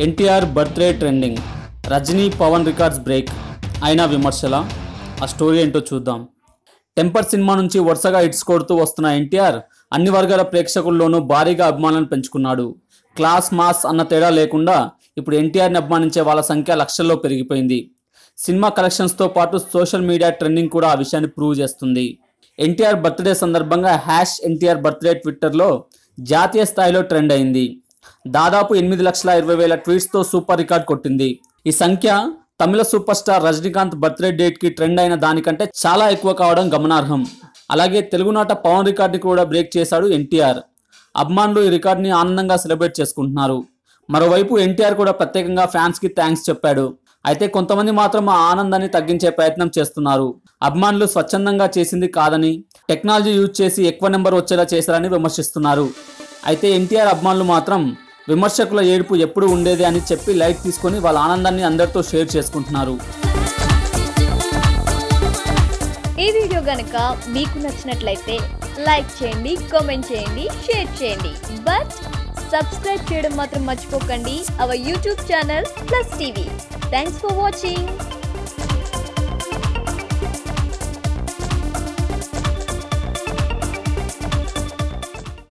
NTR birthday trending, Rajini Pawan records break, అయినా విమర్శల? ఆ స్టోరీ ఏంటో చూద్దాం. టెంపర్ సినిమా నుంచి వరుసగా హిట్స్ కొడుతూ వస్తున్న ఎన్టీఆర్ అన్ని వర్గాల ప్రేక్షకుల్లోనూ భారీగా అభిమానాలను పెంచుకున్నాడు. క్లాస్ మాస్ అన్న తేడా లేకుండా ఇప్పుడు ఎన్టీఆర్ని అభిమానించే వాళ్ళ సంఖ్య లక్షల్లో పెరిగిపోయింది. సినిమా కలెక్షన్స్తో పాటు సోషల్ మీడియా ట్రెండింగ్ కూడా ఆ విషయాన్ని ప్రూవ్ చేస్తుంది. ఎన్టీఆర్ బర్త్డే సందర్భంగా #ఎన్టీఆర్ బర్త్డే ట్విట్టర్లో జాతీయ స్థాయిలో ట్రెండ్ అయింది. దాదాపు 8,20,000 ట్వీట్స్తో సూపర్ రికార్డ్ కొట్టింది. ఈ సంఖ్య తమిళ సూపర్ స్టార్ రజనీకాంత్ బర్త్డే డేట్కి ట్రెండ్ అయిన దానికంటే చాలా ఎక్కువ కావడం గమనార్హం. అలాగే తెలుగునాట పవన్ రికార్డ్ని కూడా బ్రేక్ చేశాడు ఎన్టీఆర్. అభిమానులు ఈ రికార్డ్ని ఆనందంగా సెలబ్రేట్ చేసుకుంటున్నారు. మరోవైపు ఎన్టీఆర్ కూడా ప్రత్యేకంగా ఫ్యాన్స్కి థ్యాంక్స్ చెప్పాడు. అయితే కొంతమంది మాత్రం ఆ ఆనందాన్ని తగ్గించే ప్రయత్నం చేస్తున్నారు. అభిమానులు స్వచ్ఛందంగా చేసింది కాదని, టెక్నాలజీ యూజ్ చేసి ఎక్కువ నెంబర్ వచ్చేలా చేశారని విమర్శిస్తున్నారు. అయితే ఎన్టీఆర్ అభిమానులు మాత్రం విమర్శకుల ఏడుపు ఎప్పుడు ఉండేది అని చెప్పి లైట్ తీసుకొని వాళ్ళ ఆనందాన్ని అందరితో షేర్ చేసుకుంటున్నారు. ఈ వీడియో గనుక మీకు నచ్చినట్లయితే లైక్ చేయండి, కామెంట్ చేయండి, షేర్ చేయండి. బట్ సబ్స్క్రైబ్ చేయడం మాత్రం మర్చిపోకండి. Our YouTube channel plus TV. Thanks for watching.